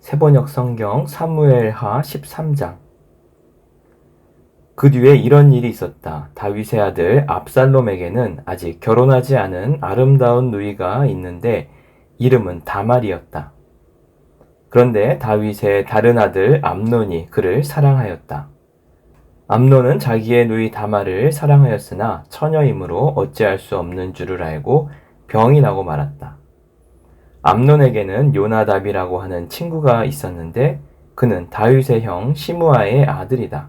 세번역 성경 사무엘하 13장. 그 뒤에 이런 일이 있었다. 다윗의 아들 압살롬에게는 아직 결혼하지 않은 아름다운 누이가 있는데 이름은 다말이었다. 그런데 다윗의 다른 아들 암논이 그를 사랑하였다. 암논은 자기의 누이 다말을 사랑하였으나 처녀이므로 어찌할 수 없는 줄을 알고 병이 나고 말았다. 암논에게는 요나답이라고 하는 친구가 있었는데 그는 다윗의 형 시므아의 아들이다.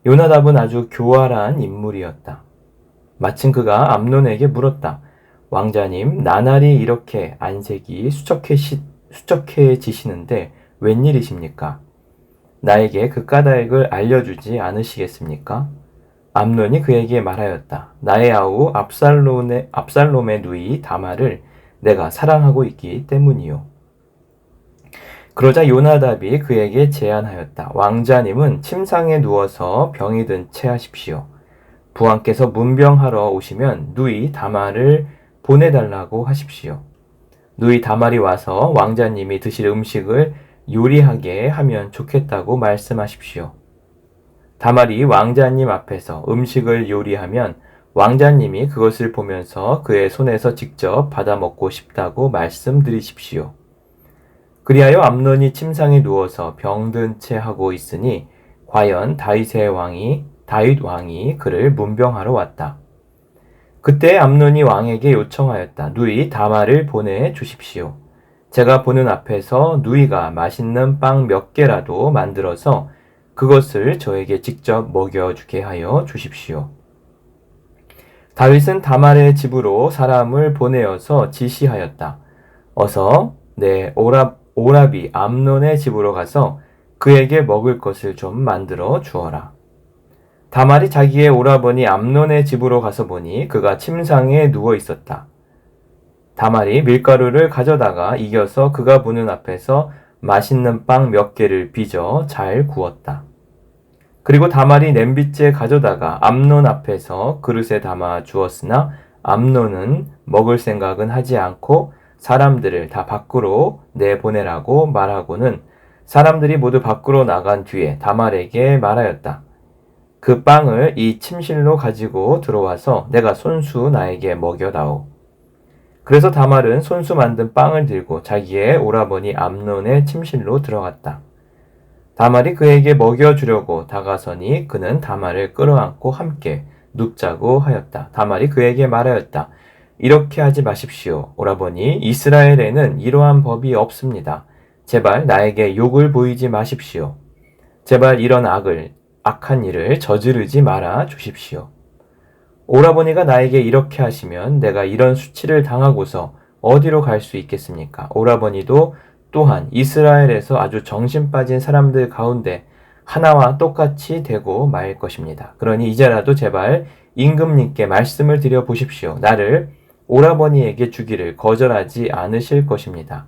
요나답은 아주 교활한 인물이었다. 마침 그가 암논에게 물었다. 왕자님, 나날이 이렇게 안색이 수척해지시는데 웬일이십니까? 나에게 그 까닭을 알려주지 않으시겠습니까? 암논이 그에게 말하였다. 나의 아우 압살롬의 누이 다말을 내가 사랑하고 있기 때문이요. 그러자 요나답이 그에게 제안하였다. 왕자님은 침상에 누워서 병이 든 채 하십시오. 부왕께서 문병하러 오시면 누이 다말을 보내달라고 하십시오. 누이 다말이 와서 왕자님이 드실 음식을 요리하게 하면 좋겠다고 말씀하십시오. 다말이 왕자님 앞에서 음식을 요리하면 왕자님이 그것을 보면서 그의 손에서 직접 받아 먹고 싶다고 말씀드리십시오. 그리하여 암논이 침상에 누워서 병든 채 하고 있으니 과연 다윗 왕이 그를 문병하러 왔다. 그때 암논이 왕에게 요청하였다. 누이 다말을 보내 주십시오. 제가 보는 앞에서 누이가 맛있는 빵 몇 개라도 만들어서 그것을 저에게 직접 먹여주게 하여 주십시오. 다윗은 다말의 집으로 사람을 보내어서 지시하였다. 어서 내 오라비 암논의 집으로 가서 그에게 먹을 것을 좀 만들어 주어라. 다말이 자기의 오라버니 암논의 집으로 가서 보니 그가 침상에 누워 있었다. 다말이 밀가루를 가져다가 이겨서 그가 보는 앞에서 맛있는 빵 몇 개를 빚어 잘 구웠다. 그리고 다말이 냄비째 가져다가 암논 앞에서 그릇에 담아 주었으나 암논은 먹을 생각은 하지 않고 사람들을 다 밖으로 내보내라고 말하고는 사람들이 모두 밖으로 나간 뒤에 다말에게 말하였다. 그 빵을 이 침실로 가지고 들어와서 내가 손수 나에게 먹여다오. 그래서 다말은 손수 만든 빵을 들고 자기의 오라버니 암논의 침실로 들어갔다. 다말이 그에게 먹여주려고 다가서니 그는 다말을 끌어안고 함께 눕자고 하였다. 다말이 그에게 말하였다. 이렇게 하지 마십시오. 오라버니, 이스라엘에는 이러한 법이 없습니다. 제발 나에게 욕을 보이지 마십시오. 제발 이런 악한 일을 저지르지 말아 주십시오. 오라버니가 나에게 이렇게 하시면 내가 이런 수치를 당하고서 어디로 갈 수 있겠습니까? 오라버니도 또한 이스라엘에서 아주 정신 빠진 사람들 가운데 하나와 똑같이 되고 말 것입니다. 그러니 이제라도 제발 임금님께 말씀을 드려 보십시오. 나를 오라버니에게 주기를 거절하지 않으실 것입니다.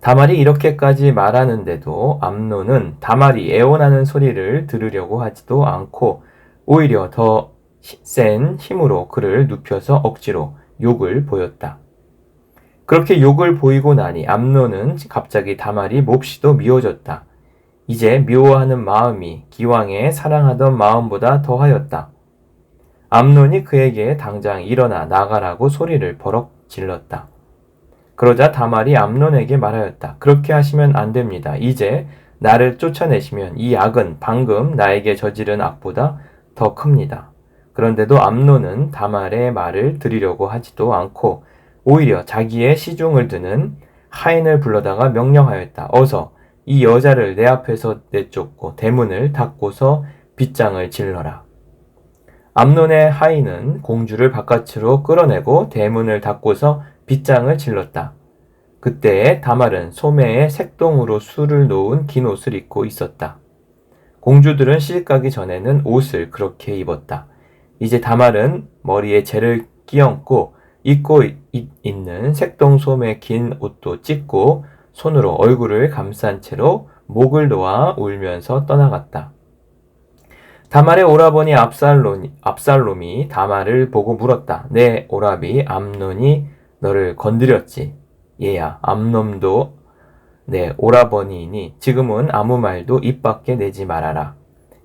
다말이 이렇게까지 말하는데도 암논은 다말이 애원하는 소리를 들으려고 하지도 않고 오히려 더 센 힘으로 그를 눕혀서 억지로 욕을 보였다. 그렇게 욕을 보이고 나니 암논은 갑자기 다말이 몹시도 미워졌다. 이제 미워하는 마음이 기왕에 사랑하던 마음보다 더하였다. 암논이 그에게 당장 일어나 나가라고 소리를 버럭 질렀다. 그러자 다말이 암논에게 말하였다. 그렇게 하시면 안 됩니다. 이제 나를 쫓아내시면 이 악은 방금 나에게 저지른 악보다 더 큽니다. 그런데도 암논은 다말의 말을 들으려고 하지도 않고 오히려 자기의 시중을 드는 하인을 불러다가 명령하였다. 어서 이 여자를 내 앞에서 내쫓고 대문을 닫고서 빗장을 질러라. 암논의 하인은 공주를 바깥으로 끌어내고 대문을 닫고서 빗장을 질렀다. 그때 다말은 소매에 색동으로 술을 놓은 긴 옷을 입고 있었다. 공주들은 시집가기 전에는 옷을 그렇게 입었다. 이제 다말은 머리에 재를 끼얹고 입고 있는 색동 소매 긴 옷도 찢고 손으로 얼굴을 감싼 채로 목을 놓아 울면서 떠나갔다. 다말의 오라버니 압살롬이 다말을 보고 물었다. 내 오라비 암논이 너를 건드렸지. 얘야, 암논도 내 오라버니이니 지금은 아무 말도 입 밖에 내지 말아라.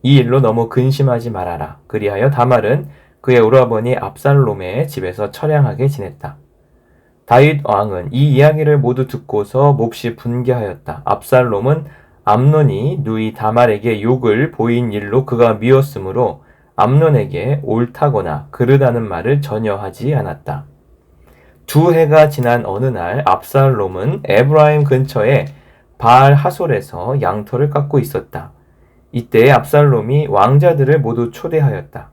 이 일로 너무 근심하지 말아라. 그리하여 다말은 그의 오라버니 압살롬의 집에서 처량하게 지냈다. 다윗 왕은 이 이야기를 모두 듣고서 몹시 분개하였다. 압살롬은 암논이 누이 다말에게 욕을 보인 일로 그가 미웠으므로 암논에게 옳다거나 그르다는 말을 전혀 하지 않았다. 2해가 지난 어느 날 압살롬은 에브라임 근처에 바알 하솔에서 양털을 깎고 있었다. 이때 압살롬이 왕자들을 모두 초대하였다.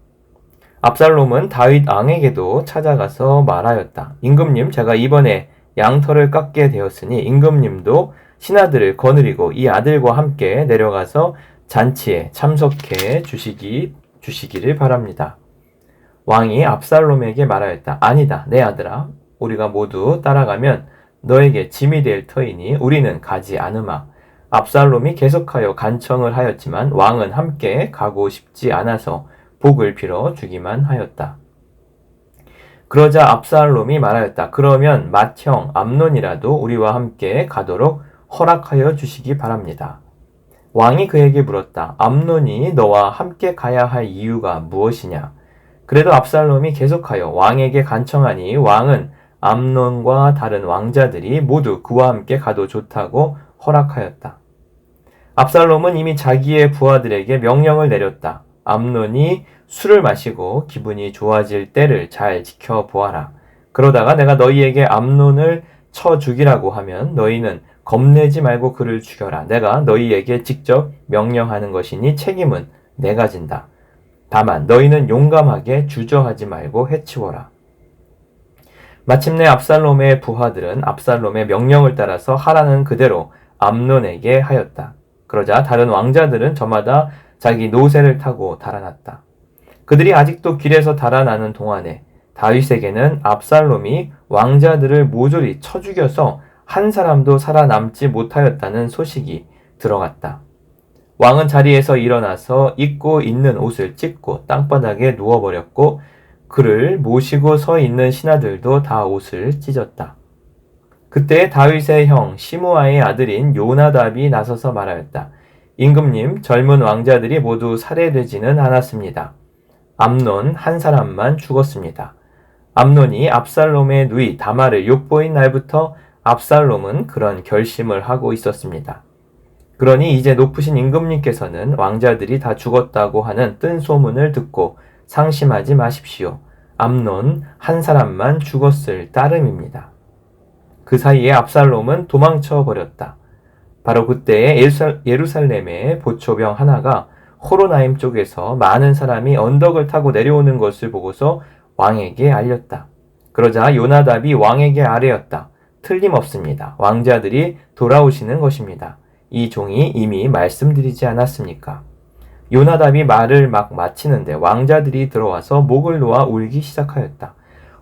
압살롬은 다윗 왕에게도 찾아가서 말하였다. 임금님, 제가 이번에 양털을 깎게 되었으니 임금님도 신하들을 거느리고 이 아들과 함께 내려가서 잔치에 참석해 주시기를 바랍니다. 왕이 압살롬에게 말하였다. 아니다, 내 아들아. 우리가 모두 따라가면 너에게 짐이 될 터이니 우리는 가지 않으마. 압살롬이 계속하여 간청을 하였지만 왕은 함께 가고 싶지 않아서 복을 빌어 주기만 하였다. 그러자 압살롬이 말하였다. 그러면 맏형 암논이라도 우리와 함께 가도록 허락하여 주시기 바랍니다. 왕이 그에게 물었다. 암논이 너와 함께 가야 할 이유가 무엇이냐? 그래도 압살롬이 계속하여 왕에게 간청하니 왕은 암논과 다른 왕자들이 모두 그와 함께 가도 좋다고 허락하였다. 압살롬은 이미 자기의 부하들에게 명령을 내렸다. 암논이 술을 마시고 기분이 좋아질 때를 잘 지켜보아라. 그러다가 내가 너희에게 암논을 쳐 죽이라고 하면 너희는 겁내지 말고 그를 죽여라. 내가 너희에게 직접 명령하는 것이니 책임은 내가 진다. 다만 너희는 용감하게 주저하지 말고 해치워라. 마침내 압살롬의 부하들은 압살롬의 명령을 따라서 하라는 그대로 암논에게 하였다. 그러자 다른 왕자들은 저마다 자기 노새를 타고 달아났다. 그들이 아직도 길에서 달아나는 동안에 다윗에게는 압살롬이 왕자들을 모조리 쳐 죽여서 한 사람도 살아남지 못하였다는 소식이 들어갔다. 왕은 자리에서 일어나서 입고 있는 옷을 찢고 땅바닥에 누워버렸고 그를 모시고 서 있는 신하들도 다 옷을 찢었다. 그때 다윗의 형 시므아의 아들인 요나답이 나서서 말하였다. 임금님, 젊은 왕자들이 모두 살해되지는 않았습니다. 암논 한 사람만 죽었습니다. 암논이 압살롬의 누이 다말을 욕보인 날부터 압살롬은 그런 결심을 하고 있었습니다. 그러니 이제 높으신 임금님께서는 왕자들이 다 죽었다고 하는 뜬 소문을 듣고 상심하지 마십시오. 암논 한 사람만 죽었을 따름입니다. 그 사이에 압살롬은 도망쳐 버렸다. 바로 그때에 예루살렘의 보초병 하나가 호로나임 쪽에서 많은 사람이 언덕을 타고 내려오는 것을 보고서 왕에게 알렸다. 그러자 요나답이 왕에게 아뢰었다. 틀림없습니다. 왕자들이 돌아오시는 것입니다. 이 종이 이미 말씀드리지 않았습니까? 요나답이 말을 막 마치는데 왕자들이 들어와서 목을 놓아 울기 시작하였다.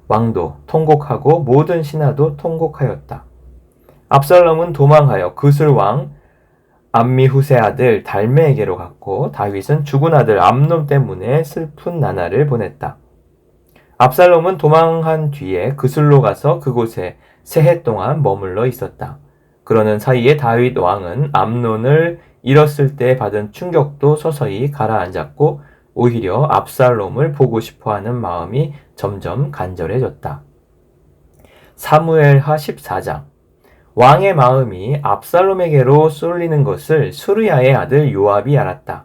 왕도 통곡하고 모든 신하도 통곡하였다. 압살롬은 도망하여 그술왕 암미후세 아들 달메에게로 갔고 다윗은 죽은 아들 암논 때문에 슬픈 나날을 보냈다. 압살롬은 도망한 뒤에 그술로 가서 그곳에 3해 동안 머물러 있었다. 그러는 사이에 다윗 왕은 암논을 잃었을 때 받은 충격도 서서히 가라앉았고 오히려 압살롬을 보고 싶어하는 마음이 점점 간절해졌다. 사무엘하 14장. 왕의 마음이 압살롬에게로 쏠리는 것을 수르야의 아들 요압이 알았다.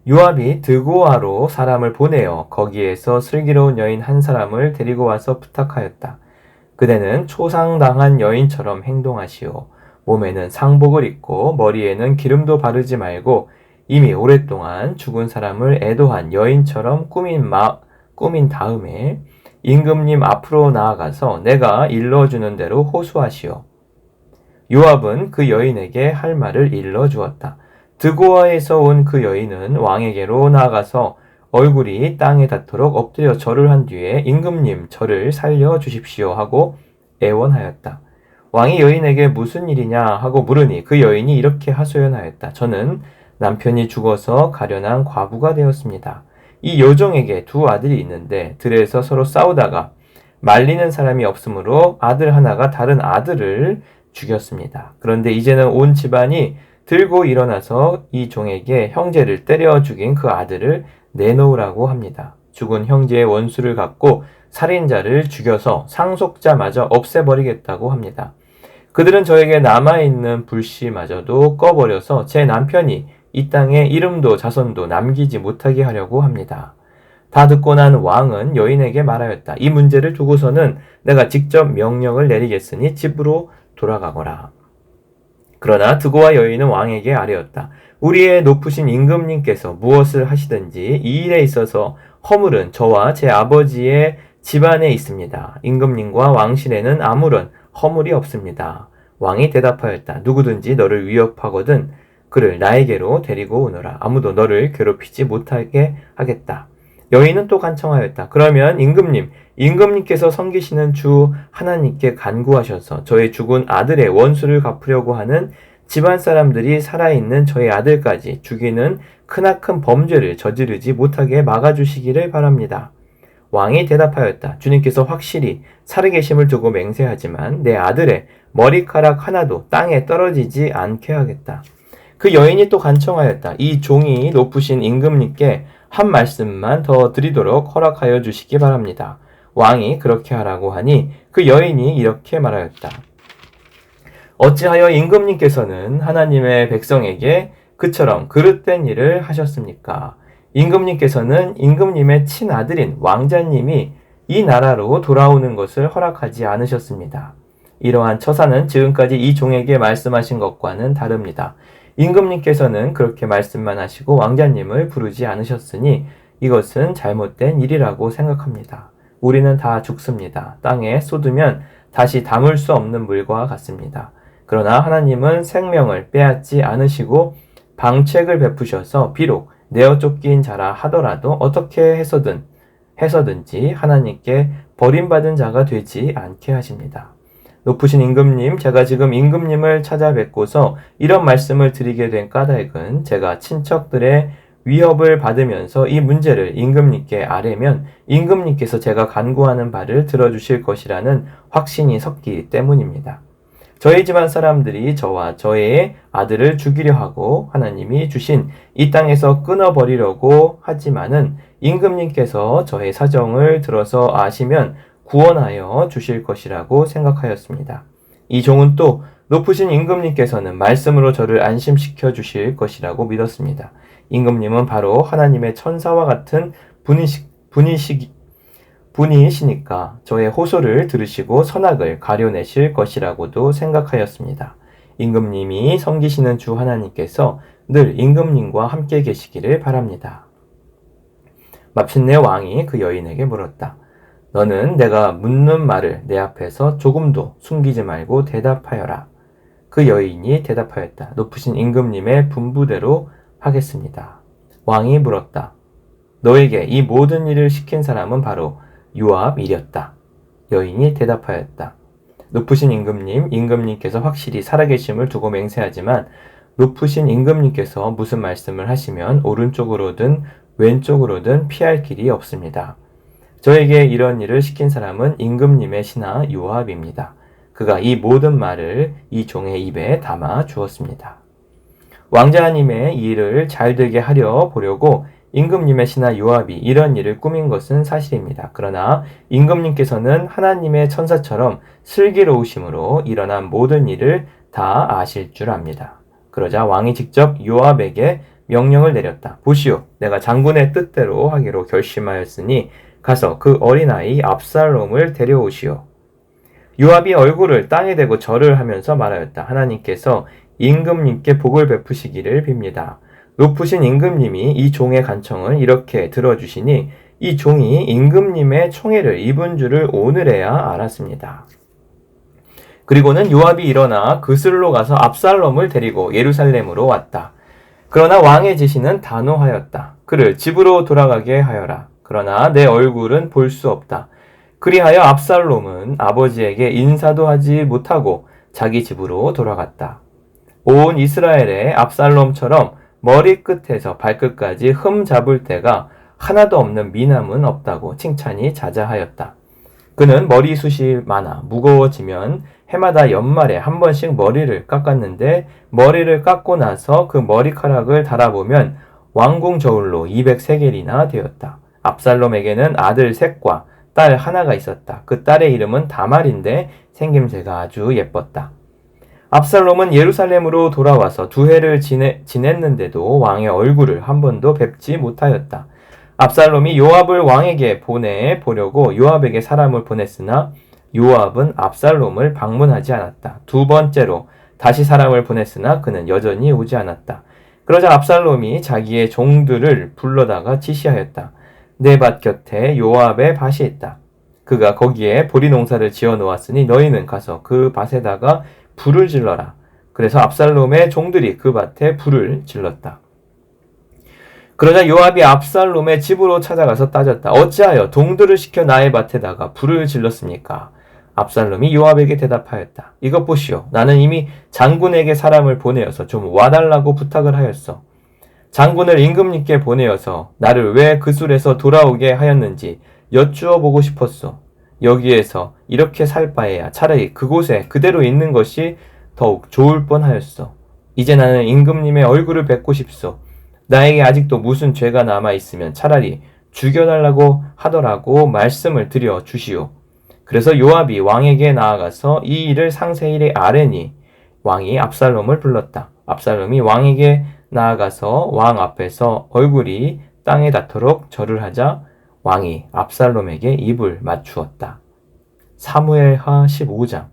요압이 드고아로 사람을 보내어 거기에서 슬기로운 여인 한 사람을 데리고 와서 부탁하였다. 그대는 초상당한 여인처럼 행동하시오. 몸에는 상복을 입고 머리에는 기름도 바르지 말고 이미 오랫동안 죽은 사람을 애도한 여인처럼 꾸민 다음에 임금님 앞으로 나아가서 내가 일러주는 대로 호소하시오. 요압은 그 여인에게 할 말을 일러주었다. 드고아에서 온 그 여인은 왕에게로 나아가서 얼굴이 땅에 닿도록 엎드려 절을 한 뒤에 임금님 저를 살려주십시오 하고 애원하였다. 왕이 여인에게 무슨 일이냐 하고 물으니 그 여인이 이렇게 하소연하였다. 저는 남편이 죽어서 가련한 과부가 되었습니다. 이 여종에게 2 아들이 있는데 들에서 서로 싸우다가 말리는 사람이 없으므로 아들 하나가 다른 아들을 죽였습니다. 그런데 이제는 온 집안이 들고 일어나서 이 종에게 형제를 때려 죽인 그 아들을 내놓으라고 합니다. 죽은 형제의 원수를 갚고 살인자를 죽여서 상속자마저 없애버리겠다고 합니다. 그들은 저에게 남아있는 불씨마저도 꺼버려서 제 남편이 이 땅에 이름도 자손도 남기지 못하게 하려고 합니다. 다 듣고 난 왕은 여인에게 말하였다. 이 문제를 두고서는 내가 직접 명령을 내리겠으니 집으로 돌아가거라. 그러나 드고와 여인은 왕에게 아뢰었다. 우리의 높으신 임금님께서 무엇을 하시든지 이 일에 있어서 허물은 저와 제 아버지의 집안에 있습니다. 임금님과 왕실에는 아무런 허물이 없습니다. 왕이 대답하였다. 누구든지 너를 위협하거든 그를 나에게로 데리고 오너라. 아무도 너를 괴롭히지 못하게 하겠다. 여인은 또 간청하였다. 그러면 임금님께서 섬기시는 주 하나님께 간구하셔서 저의 죽은 아들의 원수를 갚으려고 하는 집안 사람들이 살아있는 저의 아들까지 죽이는 크나큰 범죄를 저지르지 못하게 막아주시기를 바랍니다. 왕이 대답하였다. 주님께서 확실히 살아계심을 두고 맹세하지만 내 아들의 머리카락 하나도 땅에 떨어지지 않게 하겠다. 그 여인이 또 간청하였다. 이 종이 높으신 임금님께 한 말씀만 더 드리도록 허락하여 주시기 바랍니다. 왕이 그렇게 하라고 하니 그 여인이 이렇게 말하였다. 어찌하여 임금님께서는 하나님의 백성에게 그처럼 그릇된 일을 하셨습니까? 임금님께서는 임금님의 친아들인 왕자님이 이 나라로 돌아오는 것을 허락하지 않으셨습니다. 이러한 처사는 지금까지 이 종에게 말씀하신 것과는 다릅니다. 임금님께서는 그렇게 말씀만 하시고 왕자님을 부르지 않으셨으니 이것은 잘못된 일이라고 생각합니다. 우리는 다 죽습니다. 땅에 쏟으면 다시 담을 수 없는 물과 같습니다. 그러나 하나님은 생명을 빼앗지 않으시고 방책을 베푸셔서 비록 내어 쫓긴 자라 하더라도 어떻게 해서든지 하나님께 버림받은 자가 되지 않게 하십니다. 높으신 임금님, 제가 지금 임금님을 찾아뵙고서 이런 말씀을 드리게 된 까닭은 제가 친척들의 위협을 받으면서 이 문제를 임금님께 아뢰면 임금님께서 제가 간구하는 바를 들어주실 것이라는 확신이 섰기 때문입니다. 저희 집안 사람들이 저와 저의 아들을 죽이려 하고 하나님이 주신 이 땅에서 끊어버리려고 하지만은 임금님께서 저의 사정을 들어서 아시면 구원하여 주실 것이라고 생각하였습니다. 이 종은 또 높으신 임금님께서는 말씀으로 저를 안심시켜 주실 것이라고 믿었습니다. 임금님은 바로 하나님의 천사와 같은 분이시니까 저의 호소를 들으시고 선악을 가려내실 것이라고도 생각하였습니다. 임금님이 섬기시는 주 하나님께서 늘 임금님과 함께 계시기를 바랍니다. 마침내 왕이 그 여인에게 물었다. 너는 내가 묻는 말을 내 앞에서 조금도 숨기지 말고 대답하여라. 그 여인이 대답하였다. 높으신 임금님의 분부대로 하겠습니다. 왕이 물었다. 너에게 이 모든 일을 시킨 사람은 바로 요압이었다. 여인이 대답하였다. 높으신 임금님께서 확실히 살아계심을 두고 맹세하지만 높으신 임금님께서 무슨 말씀을 하시면 오른쪽으로든 왼쪽으로든 피할 길이 없습니다. 저에게 이런 일을 시킨 사람은 임금님의 신하 요압입니다. 그가 이 모든 말을 이 종의 입에 담아 주었습니다. 왕자님의 이 일을 잘 되게 하려 보려고 임금님의 신하 요압이 이런 일을 꾸민 것은 사실입니다. 그러나 임금님께서는 하나님의 천사처럼 슬기로우심으로 일어난 모든 일을 다 아실 줄 압니다. 그러자 왕이 직접 요압에게 명령을 내렸다. 보시오, 내가 장군의 뜻대로 하기로 결심하였으니 가서 그 어린아이 압살롬을 데려오시오. 요압이 얼굴을 땅에 대고 절을 하면서 말하였다. 하나님께서 임금님께 복을 베푸시기를 빕니다. 높으신 임금님이 이 종의 간청을 이렇게 들어주시니 이 종이 임금님의 총애를 입은 줄을 오늘에야 알았습니다. 그리고는 요압이 일어나 그슬로 가서 압살롬을 데리고 예루살렘으로 왔다. 그러나 왕의 지시는 단호하였다. 그를 집으로 돌아가게 하여라. 그러나 내 얼굴은 볼 수 없다. 그리하여 압살롬은 아버지에게 인사도 하지 못하고 자기 집으로 돌아갔다. 온 이스라엘의 압살롬처럼 머리끝에서 발끝까지 흠 잡을 데가 하나도 없는 미남은 없다고 칭찬이 자자하였다. 그는 머리숱이 많아 무거워지면 해마다 연말에 한 번씩 머리를 깎았는데 머리를 깎고 나서 그 머리카락을 달아보면 왕궁 저울로 200세겔이나 되었다. 압살롬에게는 아들 셋과 딸 하나가 있었다. 그 딸의 이름은 다말인데 생김새가 아주 예뻤다. 압살롬은 예루살렘으로 돌아와서 2해를 지냈는데도 왕의 얼굴을 한 번도 뵙지 못하였다. 압살롬이 요압을 왕에게 보내보려고 요압에게 사람을 보냈으나 요압은 압살롬을 방문하지 않았다. 2번째로 다시 사람을 보냈으나 그는 여전히 오지 않았다. 그러자 압살롬이 자기의 종들을 불러다가 지시하였다. 내 밭 곁에 요압의 밭이 있다. 그가 거기에 보리 농사를 지어 놓았으니 너희는 가서 그 밭에다가 불을 질러라. 그래서 압살롬의 종들이 그 밭에 불을 질렀다. 그러자 요압이 압살롬의 집으로 찾아가서 따졌다. 어찌하여 동들을 시켜 나의 밭에다가 불을 질렀습니까? 압살롬이 요압에게 대답하였다. 이것 보시오. 나는 이미 장군에게 사람을 보내어서 좀 와달라고 부탁을 하였어. 장군을 임금님께 보내어서 나를 왜 그 술에서 돌아오게 하였는지 여쭈어 보고 싶었소. 여기에서 이렇게 살 바에야 차라리 그곳에 그대로 있는 것이 더욱 좋을 뻔하였어. 이제 나는 임금님의 얼굴을 뵙고 싶소. 나에게 아직도 무슨 죄가 남아있으면 차라리 죽여달라고 하더라고 말씀을 드려 주시오. 그래서 요압이 왕에게 나아가서 이 일을 상세히 아뢰니 왕이 압살롬을 불렀다. 압살롬이 왕에게 나아가서 왕 앞에서 얼굴이 땅에 닿도록 절을 하자 왕이 압살롬에게 입을 맞추었다. 사무엘하 15장.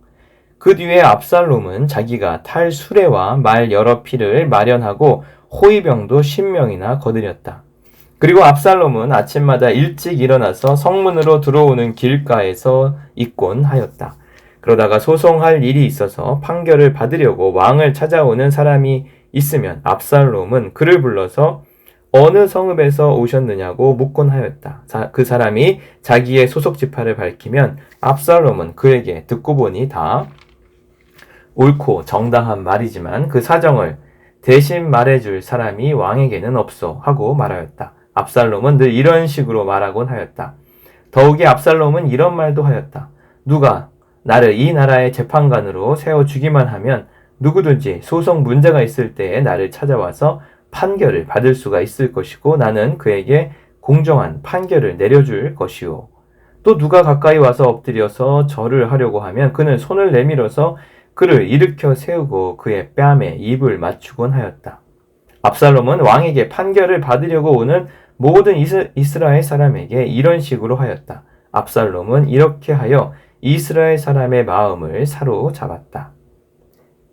그 뒤에 압살롬은 자기가 탈 수레와 말 여러 피를 마련하고 호위병도 10명이나 거느렸다. 그리고 압살롬은 아침마다 일찍 일어나서 성문으로 들어오는 길가에서 있곤 하였다. 그러다가 소송할 일이 있어서 판결을 받으려고 왕을 찾아오는 사람이 있으면 압살롬은 그를 불러서 어느 성읍에서 오셨느냐고 묻곤 하였다. 그 사람이 자기의 소속 지파를 밝히면 압살롬은 그에게 듣고 보니 다 옳고 정당한 말이지만 그 사정을 대신 말해줄 사람이 왕에게는 없어 하고 말하였다. 압살롬은 늘 이런 식으로 말하곤 하였다. 더욱이 압살롬은 이런 말도 하였다. 누가 나를 이 나라의 재판관으로 세워주기만 하면 누구든지 소송 문제가 있을 때에 나를 찾아와서 판결을 받을 수가 있을 것이고 나는 그에게 공정한 판결을 내려줄 것이오. 또 누가 가까이 와서 엎드려서 절을 하려고 하면 그는 손을 내밀어서 그를 일으켜 세우고 그의 뺨에 입을 맞추곤 하였다. 압살롬은 왕에게 판결을 받으려고 오는 모든 이스라엘 사람에게 이런 식으로 하였다. 압살롬은 이렇게 하여 이스라엘 사람의 마음을 사로잡았다.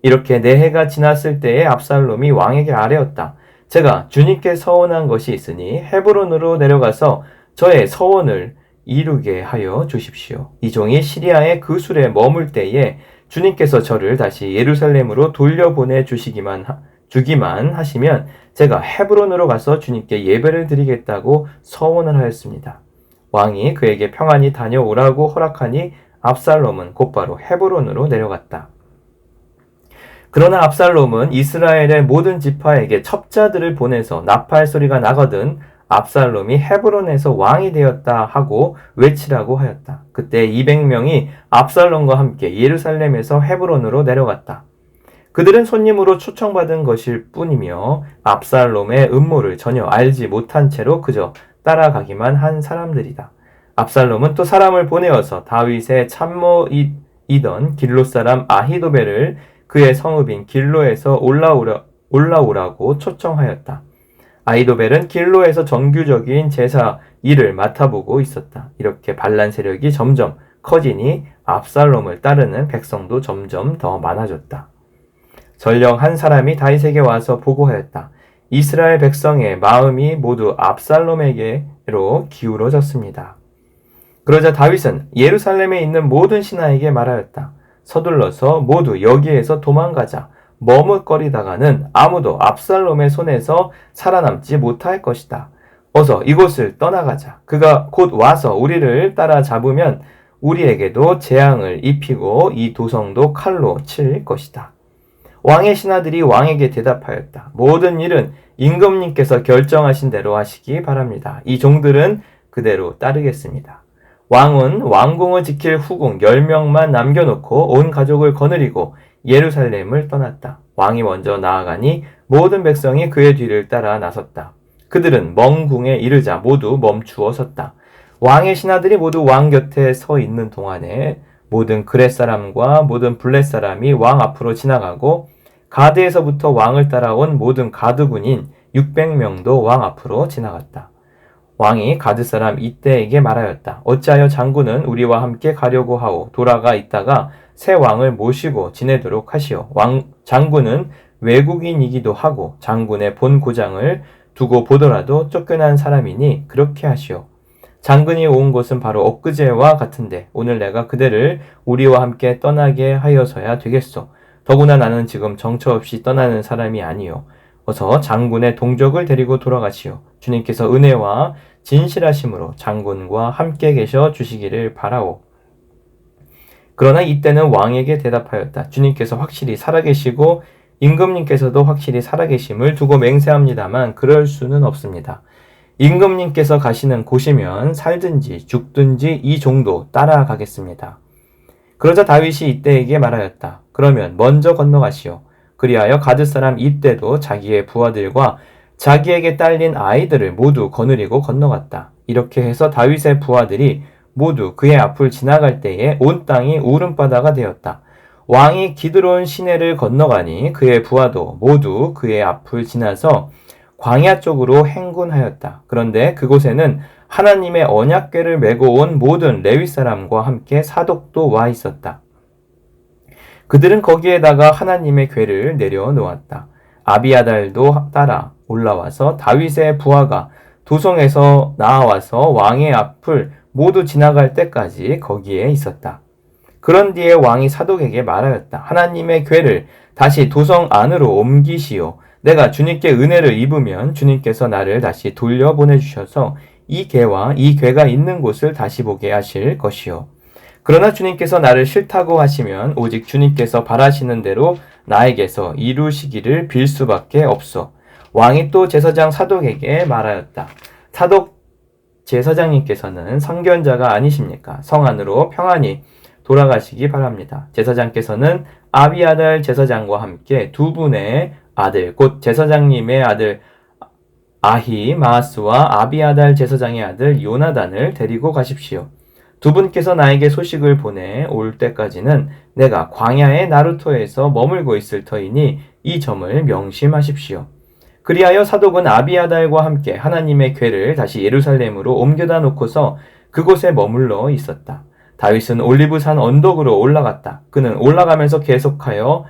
이렇게 4해가 지났을 때에 압살롬이 왕에게 아뢰었다. 제가 주님께 서원한 것이 있으니 헤브론으로 내려가서 저의 서원을 이루게 하여 주십시오. 이 종이 시리아의 그 술에 머물 때에 주님께서 저를 다시 예루살렘으로 돌려보내 주기만 하시면 제가 헤브론으로 가서 주님께 예배를 드리겠다고 서원을 하였습니다. 왕이 그에게 평안히 다녀오라고 허락하니 압살롬은 곧바로 헤브론으로 내려갔다. 그러나 압살롬은 이스라엘의 모든 지파에게 첩자들을 보내서 나팔 소리가 나거든 압살롬이 헤브론에서 왕이 되었다 하고 외치라고 하였다. 그때 200명이 압살롬과 함께 예루살렘에서 헤브론으로 내려갔다. 그들은 손님으로 초청받은 것일 뿐이며 압살롬의 음모를 전혀 알지 못한 채로 그저 따라가기만 한 사람들이다. 압살롬은 또 사람을 보내어서 다윗의 참모이던 길로 사람 아히도벨을 그의 성읍인 길로에서 올라오라고 초청하였다. 아히도벨은 길로에서 정규적인 제사 일을 맡아보고 있었다. 이렇게 반란 세력이 점점 커지니 압살롬을 따르는 백성도 점점 더 많아졌다. 전령 한 사람이 다윗에게 와서 보고하였다. 이스라엘 백성의 마음이 모두 압살롬에게로 기울어졌습니다. 그러자 다윗은 예루살렘에 있는 모든 신하에게 말하였다. 서둘러서 모두 여기에서 도망가자. 머뭇거리다가는 아무도 압살롬의 손에서 살아남지 못할 것이다. 어서 이곳을 떠나가자. 그가 곧 와서 우리를 따라잡으면 우리에게도 재앙을 입히고 이 도성도 칼로 칠 것이다. 왕의 신하들이 왕에게 대답하였다. 모든 일은 임금님께서 결정하신 대로 하시기 바랍니다. 이 종들은 그대로 따르겠습니다. 왕은 왕궁을 지킬 후궁 10명만 남겨놓고 온 가족을 거느리고 예루살렘을 떠났다. 왕이 먼저 나아가니 모든 백성이 그의 뒤를 따라 나섰다. 그들은 먼 궁에 이르자 모두 멈추어 섰다. 왕의 신하들이 모두 왕 곁에 서 있는 동안에 모든 그렛 사람과 모든 블렛 사람이 왕 앞으로 지나가고 가드에서부터 왕을 따라온 모든 가드군인 600명도 왕 앞으로 지나갔다. 왕이 가드 사람 이때에게 말하였다. 어찌하여 장군은 우리와 함께 가려고 하오. 돌아가 있다가 새 왕을 모시고 지내도록 하시오. 장군은 외국인이기도 하고 장군의 본 고장을 두고 보더라도 쫓겨난 사람이니 그렇게 하시오. 장군이 온 곳은 바로 엊그제와 같은데 오늘 내가 그대를 우리와 함께 떠나게 하여서야 되겠소. 더구나 나는 지금 정처 없이 떠나는 사람이 아니요. 어서 장군의 동족을 데리고 돌아가시오. 주님께서 은혜와 진실하심으로 장군과 함께 계셔 주시기를 바라오. 그러나 이때는 왕에게 대답하였다. 주님께서 확실히 살아계시고 임금님께서도 확실히 살아계심을 두고 맹세합니다만 그럴 수는 없습니다. 임금님께서 가시는 곳이면 살든지 죽든지 이 종도 따라가겠습니다. 그러자 다윗이 이때에게 말하였다. 그러면 먼저 건너가시오. 그리하여 가드 사람 이때도 자기의 부하들과 자기에게 딸린 아이들을 모두 거느리고 건너갔다. 이렇게 해서 다윗의 부하들이 모두 그의 앞을 지나갈 때에 온 땅이 울음바다가 되었다. 왕이 기드론 시내를 건너가니 그의 부하도 모두 그의 앞을 지나서 광야 쪽으로 행군하였다. 그런데 그곳에는 하나님의 언약궤를 메고 온 모든 레위 사람과 함께 사독도 와 있었다. 그들은 거기에다가 하나님의 궤를 내려놓았다. 아비아달도 따라 올라와서 다윗의 부하가 도성에서 나와서 왕의 앞을 모두 지나갈 때까지 거기에 있었다. 그런 뒤에 왕이 사독에게 말하였다. 하나님의 궤를 다시 도성 안으로 옮기시오. 내가 주님께 은혜를 입으면 주님께서 나를 다시 돌려보내주셔서 이 궤와 이 궤가 있는 곳을 다시 보게 하실 것이요. 그러나 주님께서 나를 싫다고 하시면 오직 주님께서 바라시는 대로 나에게서 이루시기를 빌 수밖에 없소. 왕이 또 제사장 사독에게 말하였다. 사독 제사장님께서는 선견자가 아니십니까? 성 안으로 평안히 돌아가시기 바랍니다. 제사장께서는 아비아달 제사장과 함께 두 분의 아들, 곧 제사장님의 아들 아히마아스와 아비아달 제사장의 아들 요나단을 데리고 가십시오. 두 분께서 나에게 소식을 보내 올 때까지는 내가 광야의 나루토에서 머물고 있을 터이니 이 점을 명심하십시오. 그리하여 사독은 아비아달과 함께 하나님의 궤를 다시 예루살렘으로 옮겨다 놓고서 그곳에 머물러 있었다. 다윗은 올리브산 언덕으로 올라갔다. 그는 올라가면서 계속하여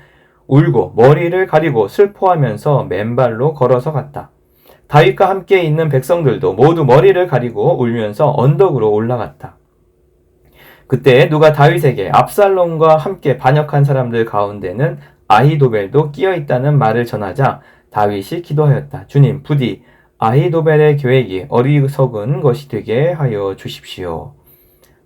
울고 머리를 가리고 슬퍼하면서 맨발로 걸어서 갔다. 다윗과 함께 있는 백성들도 모두 머리를 가리고 울면서 언덕으로 올라갔다. 그때 누가 다윗에게 압살롬과 함께 반역한 사람들 가운데는 아히도벨도 끼어 있다는 말을 전하자 다윗이 기도하였다. 주님, 부디 아히도벨의 계획이 어리석은 것이 되게 하여 주십시오.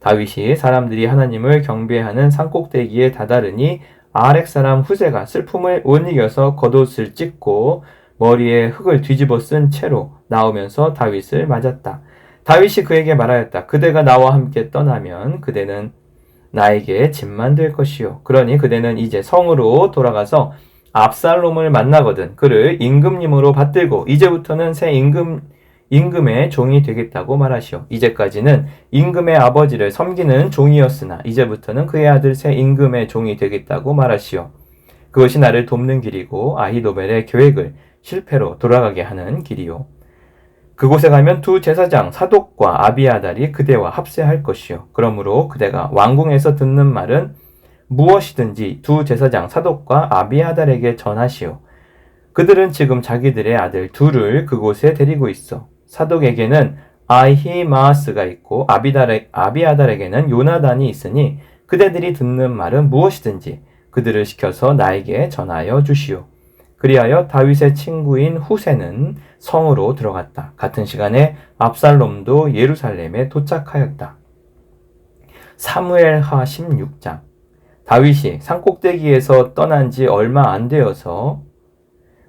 다윗이 사람들이 하나님을 경배하는 산꼭대기에 다다르니 아렉 사람 후세가 슬픔을 못 이겨서 겉옷을 찢고 머리에 흙을 뒤집어 쓴 채로 나오면서 다윗을 맞았다. 다윗이 그에게 말하였다. 그대가 나와 함께 떠나면 그대는 나에게 짐만 될 것이요. 그러니 그대는 이제 성으로 돌아가서 압살롬을 만나거든 그를 임금님으로 받들고 이제부터는 새 임금의 종이 되겠다고 말하시오. 이제까지는 임금의 아버지를 섬기는 종이었으나 이제부터는 그의 아들 새 임금의 종이 되겠다고 말하시오. 그것이 나를 돕는 길이고 아히도벨의 계획을 실패로 돌아가게 하는 길이요. 그곳에 가면 두 제사장 사독과 아비아달이 그대와 합세할 것이요. 그러므로 그대가 왕궁에서 듣는 말은 무엇이든지 두 제사장 사독과 아비아달에게 전하시오. 그들은 지금 자기들의 아들 둘을 그곳에 데리고 있어. 사독에게는 아히마아스가 있고 아비아달에게는 요나단이 있으니 그대들이 듣는 말은 무엇이든지 그들을 시켜서 나에게 전하여 주시오. 그리하여 다윗의 친구인 후세는 성으로 들어갔다. 같은 시간에 압살롬도 예루살렘에 도착하였다. 사무엘하 16장. 다윗이 산꼭대기에서 떠난 지 얼마 안 되어서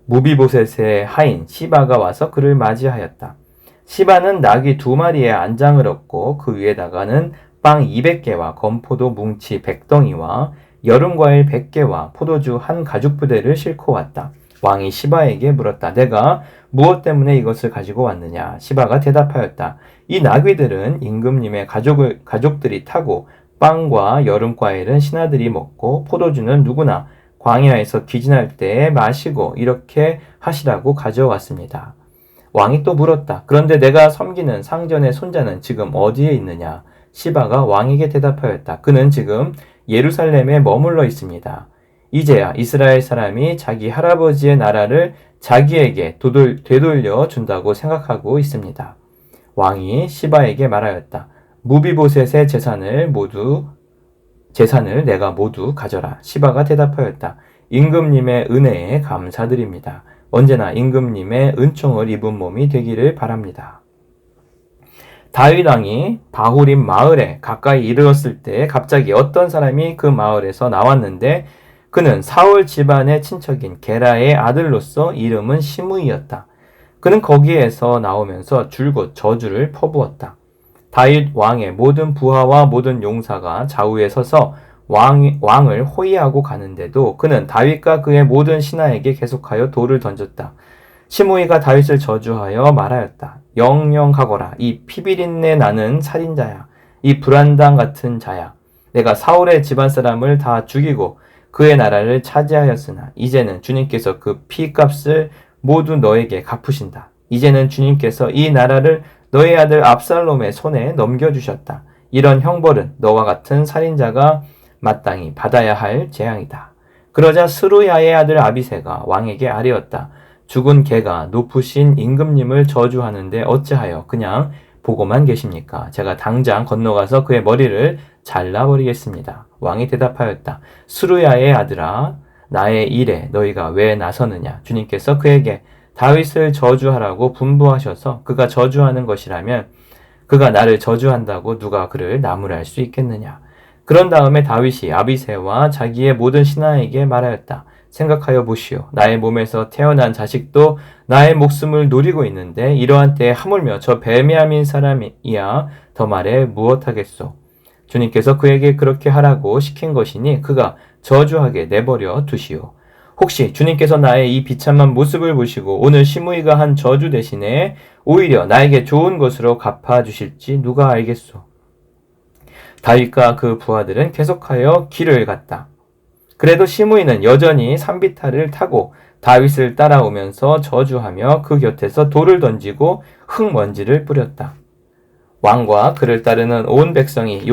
무비보셋의 하인 시바가 와서 그를 맞이하였다. 시바는 나귀 2마리의 안장을 얻고 그 위에다가는 빵 200개와 건포도 뭉치 100덩이와 여름과일 100개와 포도주 한 가죽부대를 싣고 왔다. 왕이 시바에게 물었다. 내가 무엇 때문에 이것을 가지고 왔느냐? 시바가 대답하였다. 이 나귀들은 임금님의 가족들이 타고 빵과 여름과일은 신하들이 먹고 포도주는 누구나 광야에서 귀진할 때 마시고 이렇게 하시라고 가져왔습니다. 왕이 또 물었다. 그런데 내가 섬기는 상전의 손자는 지금 어디에 있느냐? 시바가 왕에게 대답하였다. 그는 지금 예루살렘에 머물러 있습니다. 이제야 이스라엘 사람이 자기 할아버지의 나라를 자기에게 되돌려 준다고 생각하고 있습니다. 왕이 시바에게 말하였다. 무비보셋의 재산을 내가 모두 가져라. 시바가 대답하였다. 임금님의 은혜에 감사드립니다. 언제나 임금님의 은총을 입은 몸이 되기를 바랍니다. 다윗 왕이 바후림 마을에 가까이 이르렀을 때 갑자기 어떤 사람이 그 마을에서 나왔는데 그는 사울 집안의 친척인 게라의 아들로서 이름은 시므이였다. 그는 거기에서 나오면서 줄곧 저주를 퍼부었다. 다윗 왕의 모든 부하와 모든 용사가 좌우에 서서 왕을 호위하고 가는데도 그는 다윗과 그의 모든 신하에게 계속하여 돌을 던졌다. 시므이가 다윗을 저주하여 말하였다. 영영하거라. 이 피비린내 나는 살인자야. 이 불안당 같은 자야. 내가 사울의 집안 사람을 다 죽이고 그의 나라를 차지하였으나 이제는 주님께서 그 피값을 모두 너에게 갚으신다. 이제는 주님께서 이 나라를 너의 아들 압살롬의 손에 넘겨주셨다. 이런 형벌은 너와 같은 살인자가 마땅히 받아야 할 재앙이다. 그러자 스루야의 아들 아비새가 왕에게 아뢰었다. 죽은 개가 높으신 임금님을 저주하는데 어찌하여 그냥 보고만 계십니까? 제가 당장 건너가서 그의 머리를 잘라버리겠습니다. 왕이 대답하였다. 스루야의 아들아, 나의 일에 너희가 왜 나서느냐? 주님께서 그에게 다윗을 저주하라고 분부하셔서 그가 저주하는 것이라면 그가 나를 저주한다고 누가 그를 나무랄 수 있겠느냐? 그런 다음에 다윗이 아비새와 자기의 모든 신하에게 말하였다. 생각하여 보시오. 나의 몸에서 태어난 자식도 나의 목숨을 노리고 있는데 이러한 때에 하물며 저 베냐민 사람이야 더 말해 무엇하겠소. 주님께서 그에게 그렇게 하라고 시킨 것이니 그가 저주하게 내버려 두시오. 혹시 주님께서 나의 이 비참한 모습을 보시고 오늘 시므이가 한 저주 대신에 오히려 나에게 좋은 것으로 갚아주실지 누가 알겠소. 다윗과 그 부하들은 계속하여 길을 갔다. 그래도 시므이는 여전히 산비탈을 타고 다윗을 따라오면서 저주하며 그 곁에서 돌을 던지고 흙먼지를 뿌렸다. 왕과 그를 따르는 온 백성이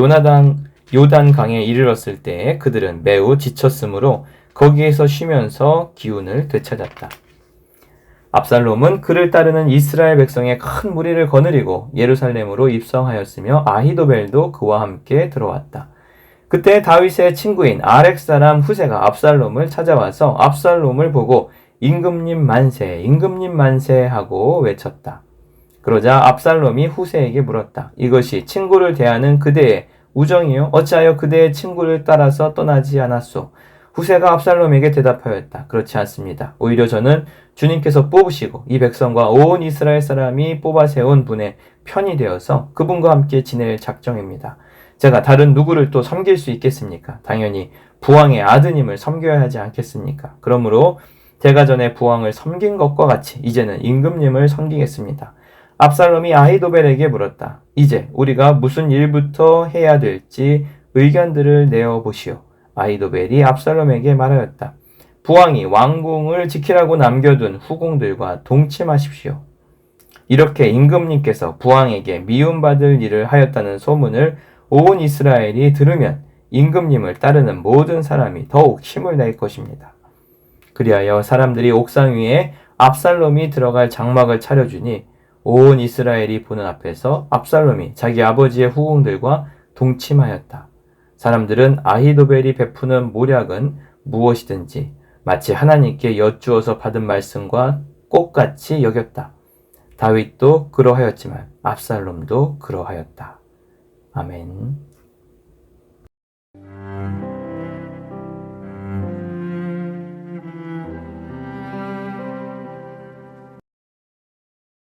요단강에 이르렀을 때 그들은 매우 지쳤으므로 거기에서 쉬면서 기운을 되찾았다. 압살롬은 그를 따르는 이스라엘 백성의 큰 무리를 거느리고 예루살렘으로 입성하였으며 아히도벨도 그와 함께 들어왔다. 그때 다윗의 친구인 아렉 사람 후세가 압살롬을 찾아와서 압살롬을 보고 임금님 만세, 임금님 만세 하고 외쳤다. 그러자 압살롬이 후세에게 물었다. 이것이 친구를 대하는 그대의 우정이요? 어찌하여 그대의 친구를 따라서 떠나지 않았소? 후세가 압살롬에게 대답하였다. 그렇지 않습니다. 오히려 저는 주님께서 뽑으시고 이 백성과 온 이스라엘 사람이 뽑아 세운 분의 편이 되어서 그분과 함께 지낼 작정입니다. 제가 다른 누구를 또 섬길 수 있겠습니까? 당연히 부왕의 아드님을 섬겨야 하지 않겠습니까? 그러므로 제가 전에 부왕을 섬긴 것과 같이 이제는 임금님을 섬기겠습니다. 압살롬이 아히도벨에게 물었다. 이제 우리가 무슨 일부터 해야 될지 의견들을 내어보시오. 아히도벨이 압살롬에게 말하였다. 부왕이 왕궁을 지키라고 남겨둔 후궁들과 동침하십시오. 이렇게 임금님께서 부왕에게 미움받을 일을 하였다는 소문을 온 이스라엘이 들으면 임금님을 따르는 모든 사람이 더욱 힘을 낼 것입니다. 그리하여 사람들이 옥상 위에 압살롬이 들어갈 장막을 차려주니 온 이스라엘이 보는 앞에서 압살롬이 자기 아버지의 후궁들과 동침하였다. 사람들은 아히도벨이 베푸는 모략은 무엇이든지 마치 하나님께 여쭈어서 받은 말씀과 똑같이 여겼다. 다윗도 그러하였지만 압살롬도 그러하였다. 아멘.